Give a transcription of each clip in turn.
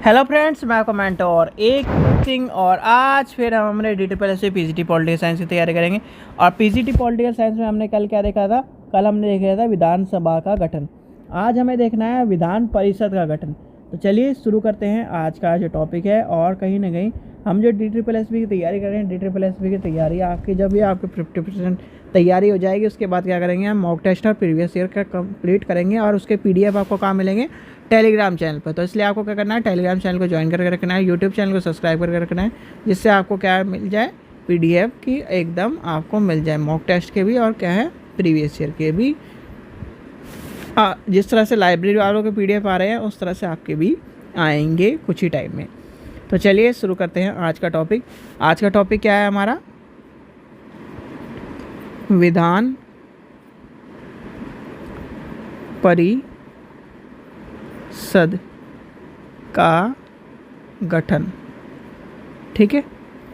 Hello friends, मैं comment और एक थिंग और आज फिर हम हमने DTPL से पीजीटी पॉलिटिकल साइंस की तैयारी करेंगे। और पीजीटी पॉलिटिकल साइंस में हमने कल क्या देखा था? कल हमने देखा था विधानसभा का गठन। आज हमें देखना है विधान परिषद का गठन। तो चलिए शुरू करते हैं आज का जो टॉपिक है। और कहीं ना कहीं हम जो DTPL की तैयारी कर रहे हैं, DTPL की तैयारी आपकी जब भी आपकी 50% तैयारी हो जाएगी, उसके बाद क्या करेंगे, हम मॉक टेस्ट और प्रीवियस ईयर का कंप्लीट करेंगे और उसके PDF आपको कहाँ मिलेंगे? टेलीग्राम चैनल पर। तो इसलिए आपको क्या करना है, टेलीग्राम चैनल को ज्वाइन करके रखना है, यूट्यूब चैनल को सब्सक्राइब करके रखना है, जिससे आपको क्या मिल जाए, PDF की एकदम आपको मिल जाए, मॉक टेस्ट के भी और क्या है, प्रीवियस ईयर के भी। जिस तरह से लाइब्रेरी वालों के PDF आ रहे हैं, उस तरह से आपके भी आएंगे कुछ ही टाइम में। तो चलिए शुरू करते हैं आज का टॉपिक। आज का टॉपिक क्या है हमारा? विधान परिषद का गठन। ठीक है,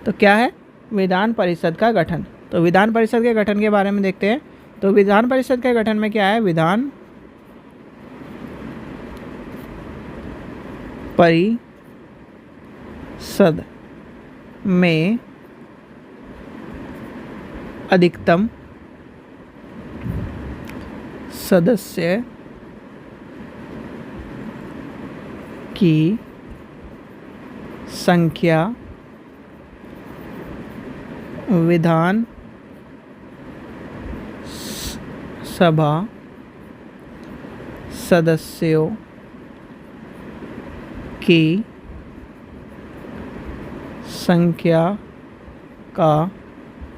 तो क्या है? विधान परिषद का गठन। तो विधान परिषद के गठन के बारे में देखते हैं। तो विधान परिषद के गठन में क्या है? विधान परिषद में अधिकतम सदस्य की संख्या विधान सभा सदस्यों की संख्या का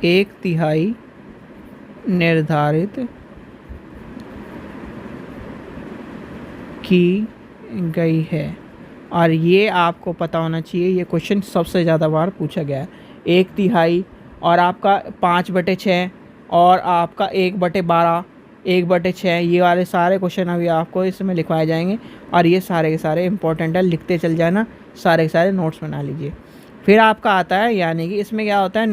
1/3 निर्धारित की गई है। और ये आपको पता होना चाहिए, ये क्वेश्चन सबसे ज़्यादा बार पूछा गया है। 1/3 और आपका 5/6 और आपका 1/12, 1/6, ये वाले सारे क्वेश्चन अभी आपको इसमें लिखवाए जाएंगे। और ये सारे के सारे इंपॉर्टेंट है, लिखते चल जाना, सारे के सारे नोट्स बना लीजिए। फिर आपका आता है, यानी कि इसमें क्या होता है,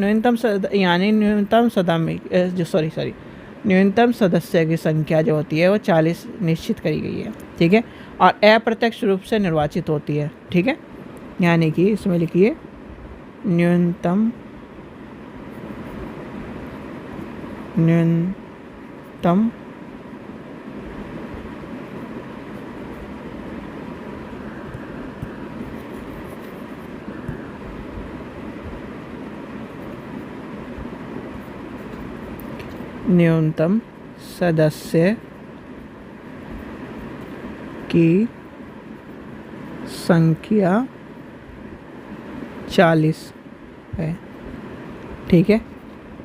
न्यूनतम सदस्य की संख्या जो होती है वो 40 निश्चित करी गई है। ठीक है, और अप्रत्यक्ष रूप से निर्वाचित होती है। ठीक है, यानी कि इसमें लिखिए न्यूनतम न्यूनतम सदस्य की संख्या 40 है। ठीक है,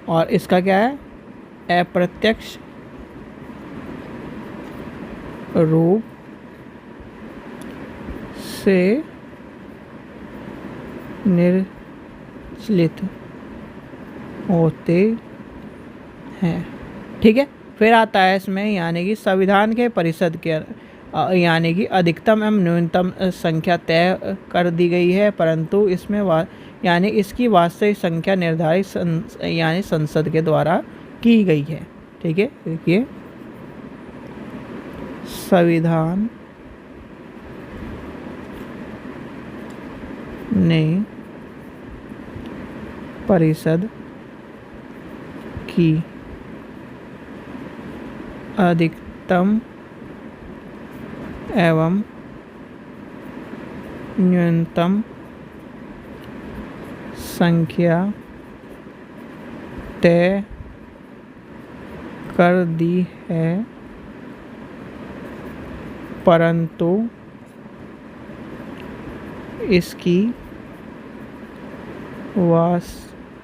और इसका क्या है? अप्रत्यक्ष रूप से निर्वाचित होते हैं। ठीक है, फिर आता है इसमें, यानी कि संविधान के परिषद के यानी कि अधिकतम एवं न्यूनतम संख्या तय कर दी गई है, परंतु इसमें यानी इसकी वास्तविक संख्या निर्धारित यानी संसद के द्वारा की गई है। ठीक है, देखिए संविधान ने परिषद की अधिकतम एवं न्यूनतम संख्या तय कर दी है, परंतु इसकी वास्तविक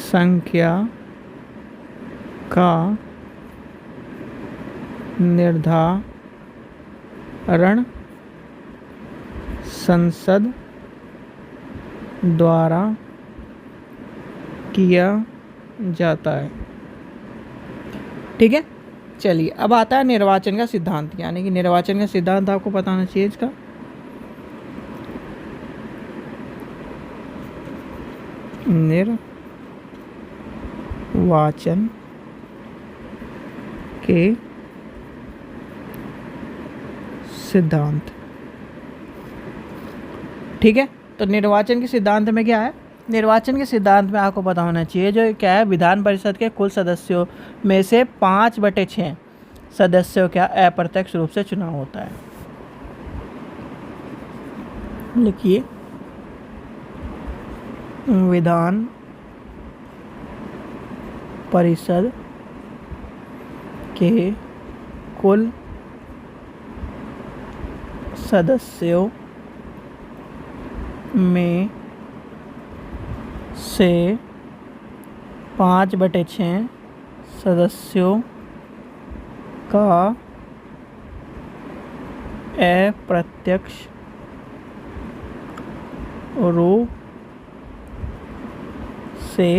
संख्या का निर्धारण संसद द्वारा किया जाता है। ठीक है, चलिए अब आता है निर्वाचन का सिद्धांत। यानी कि निर्वाचन का सिद्धांत आपको पता होना चाहिए इसका। निर्वाचन के सिद्धांत। ठीक है, तो निर्वाचन के सिद्धांत में क्या है, निर्वाचन के सिद्धांत में आपको पता होना चाहिए जो क्या है, विधान परिषद के कुल सदस्यों में से 5/6 सदस्यों का अप्रत्यक्ष रूप से चुनाव होता है। लिखिए, विधान परिषद के कुल सदस्यों में से 5/6 सदस्यों का अप्रत्यक्ष रूप से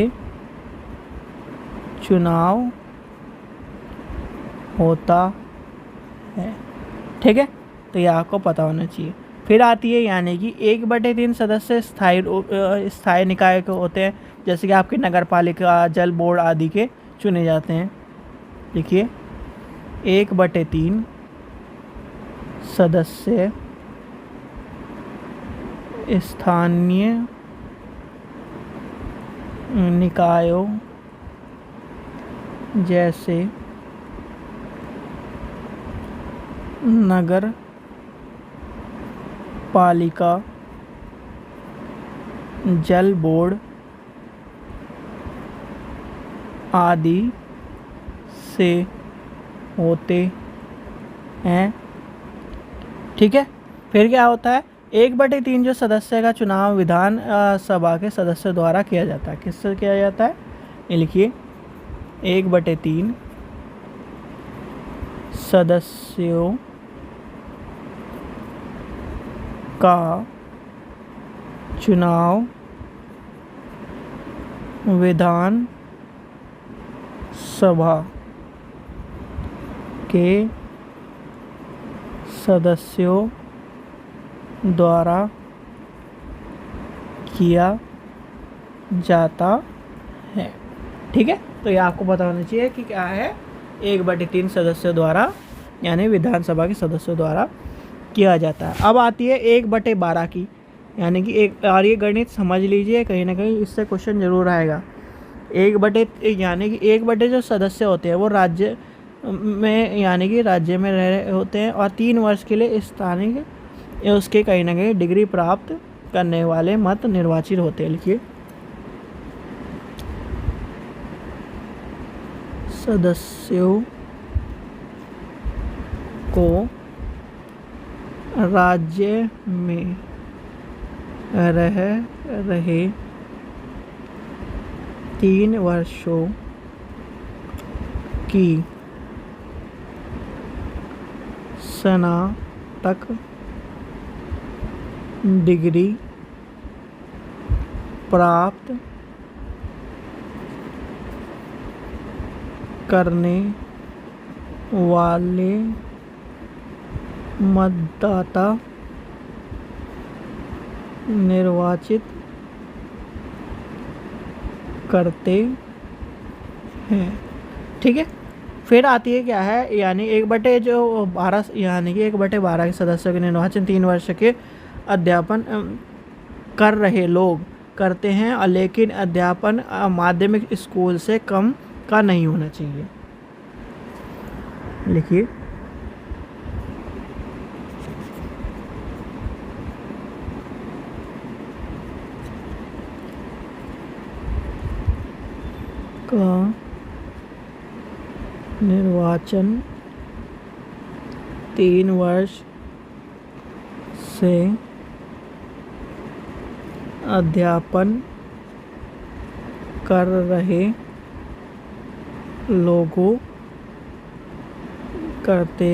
चुनाव होता है। ठीक है, तो ये आपको पता होना चाहिए। फिर आती है यानी कि 1/3 सदस्य स्थायी निकाय के होते हैं, जैसे कि आपकी नगर पालिका, जल बोर्ड आदि के चुने जाते हैं। देखिए, 1/3 सदस्य स्थानीय निकायों जैसे नगर पालिका, जल बोर्ड आदि से होते हैं। ठीक है, फिर क्या होता है, 1/3 जो सदस्य का चुनाव विधान सभा के सदस्यों द्वारा किया जाता है। किससे किया जाता है, ये लिखिए, 1/3 सदस्यों का चुनाव विधान सभा के सदस्यों द्वारा किया जाता है। ठीक है, तो ये आपको पता होना चाहिए कि क्या है, 1/3 सदस्यों द्वारा यानी विधानसभा के सदस्यों द्वारा किया जाता है। अब आती है 1/12 की, यानी कि एक, और ये गणित समझ लीजिए, कहीं ना कहीं इससे क्वेश्चन जरूर आएगा। 1/, यानी कि 1/, जो सदस्य होते हैं वो राज्य में, यानी कि राज्य में रह रहे होते हैं और 3 वर्ष के लिए स्थानिक उसके कहीं ना कहीं डिग्री प्राप्त करने वाले मत निर्वाचित होते हैं। लिखिए, सदस्यों को राज्य में रह रहे 3 वर्षों की स्नातक डिग्री प्राप्त करने वाले मतदाता निर्वाचित करते हैं। ठीक है, फिर आती है क्या है, यानी 1/12, यानी कि 1/12 के सदस्यों के निर्वाचन 3 वर्ष के अध्यापन कर रहे लोग करते हैं, और लेकिन अध्यापन माध्यमिक स्कूल से कम का नहीं होना चाहिए। लिखिए, का निर्वाचन 3 वर्ष से अध्यापन कर रहे लोगों करते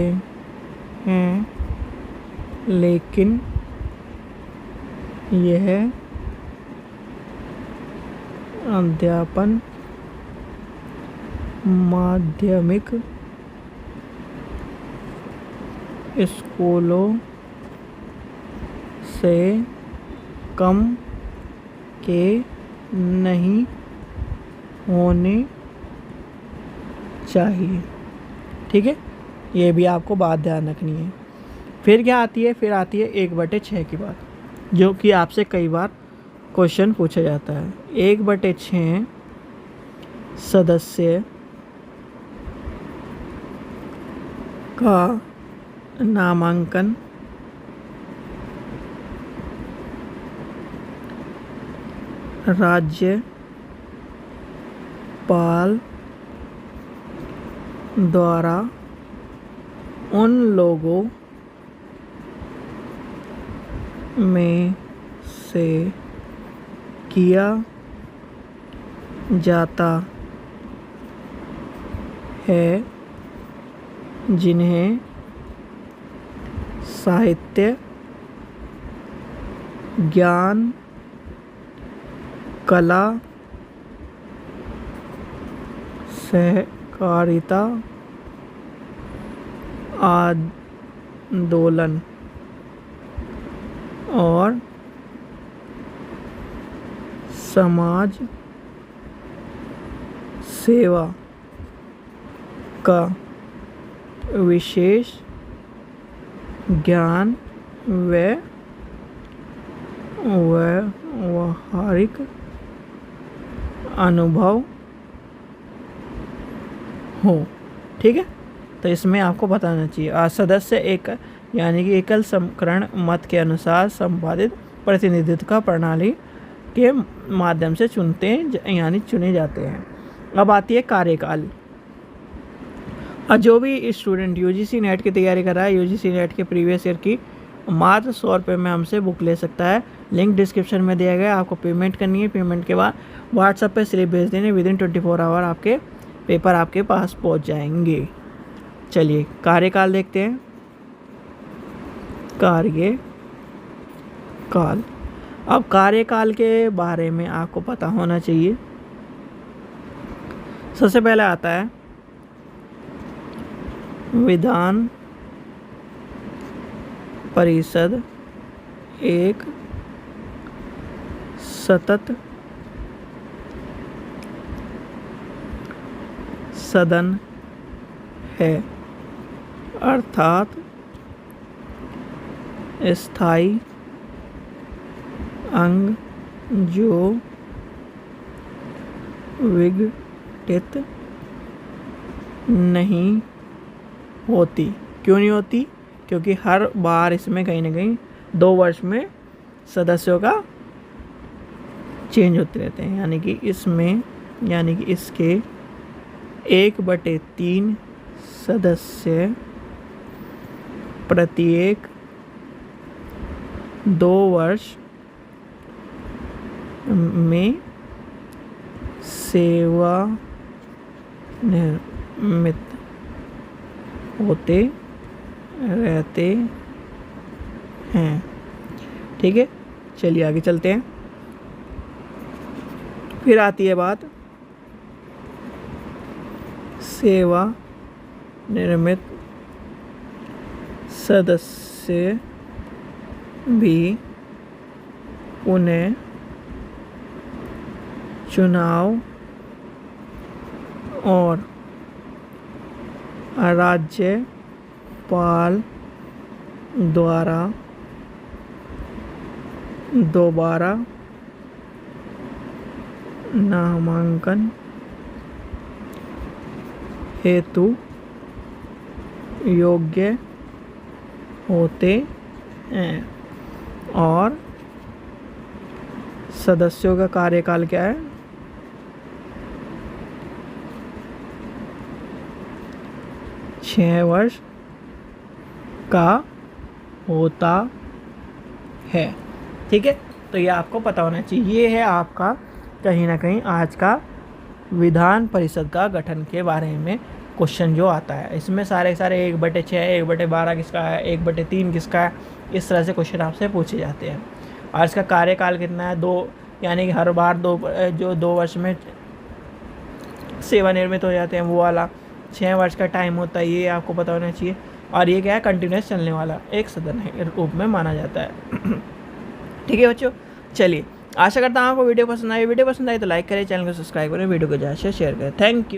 हैं, लेकिन यह अध्यापन माध्यमिक स्कूलों से कम के नहीं होने चाहिए। ठीक है, ये भी आपको बात ध्यान रखनी है। फिर क्या आती है, फिर आती है 1/6 की बात, जो कि आपसे कई बार क्वेश्चन पूछा जाता है। 1/6 सदस्य का नामांकन राज्यपाल द्वारा उन लोगों में से किया जाता है जिन्हें साहित्य, ज्ञान, कला, सहकारिता, आंदोलन और समाज सेवा का विशेष ज्ञान व व्यावहारिक अनुभव हो। ठीक है, तो इसमें आपको बताना चाहिए सदस्य एक यानी कि एकल समकरण मत के अनुसार संपादित प्रतिनिधित्व का प्रणाली के माध्यम से चुने जाते हैं। अब आती है कार्यकाल। और जो भी स्टूडेंट यूजीसी नेट की तैयारी कर रहा है, यूजीसी नेट के प्रीवियस ईयर की मात्र 100 रुपये में हमसे बुक ले सकता है। लिंक डिस्क्रिप्शन में दिया गया है। आपको पेमेंट करनी है, पेमेंट के बाद व्हाट्सएप पे स्लिप भेज देने, विदिन 24 आवर आपके पेपर आपके पास पहुंच जाएंगे। चलिए कार्यकाल देखते हैं। कार्यकाल, अब कार्यकाल के बारे में आपको पता होना चाहिए। सबसे पहले आता है विधान परिषद एक सतत सदन है, अर्थात स्थायी अंग जो विघटित नहीं होती। क्यों नहीं होती? क्योंकि हर बार इसमें कहीं ना कहीं 2 वर्ष में सदस्यों का चेंज होते रहते हैं, यानी कि इसके 1/3 सदस्य प्रत्येक 2 वर्ष में सेवानिवृत्त होते रहते हैं। ठीक है, चलिए आगे चलते हैं। फिर आती है बात सेवानिवृत्त सदस्य भी उन्हें चुनाव और राज्यपाल द्वारा दोबारा नामांकन हेतु योग्य होते हैं। और सदस्यों का कार्यकाल क्या है? 6 वर्ष का होता है। ठीक है, तो ये आपको पता होना चाहिए। ये है आपका कहीं ना कहीं आज का विधान परिषद का गठन के बारे में क्वेश्चन जो आता है। इसमें सारे 1/6, 1/12 किसका है, 1/3 किसका है, इस तरह से क्वेश्चन आपसे पूछे जाते हैं। और इसका कार्यकाल कितना है? 2, यानी कि हर बार 2 वर्ष में सेवानिवृत्त हो जाते हैं, वो वाला 6 वर्ष का टाइम होता है। ये आपको पता होना चाहिए। और ये क्या है? कंटिन्यूस चलने वाला एक सदन है रूप में माना जाता है। ठीक है बच्चों, चलिए आशा करता हूँ आपको वीडियो पसंद आई। वीडियो पसंद आई तो लाइक करें, चैनल को सब्सक्राइब करें, वीडियो को ज़्यादा से शेयर करें। Thank you.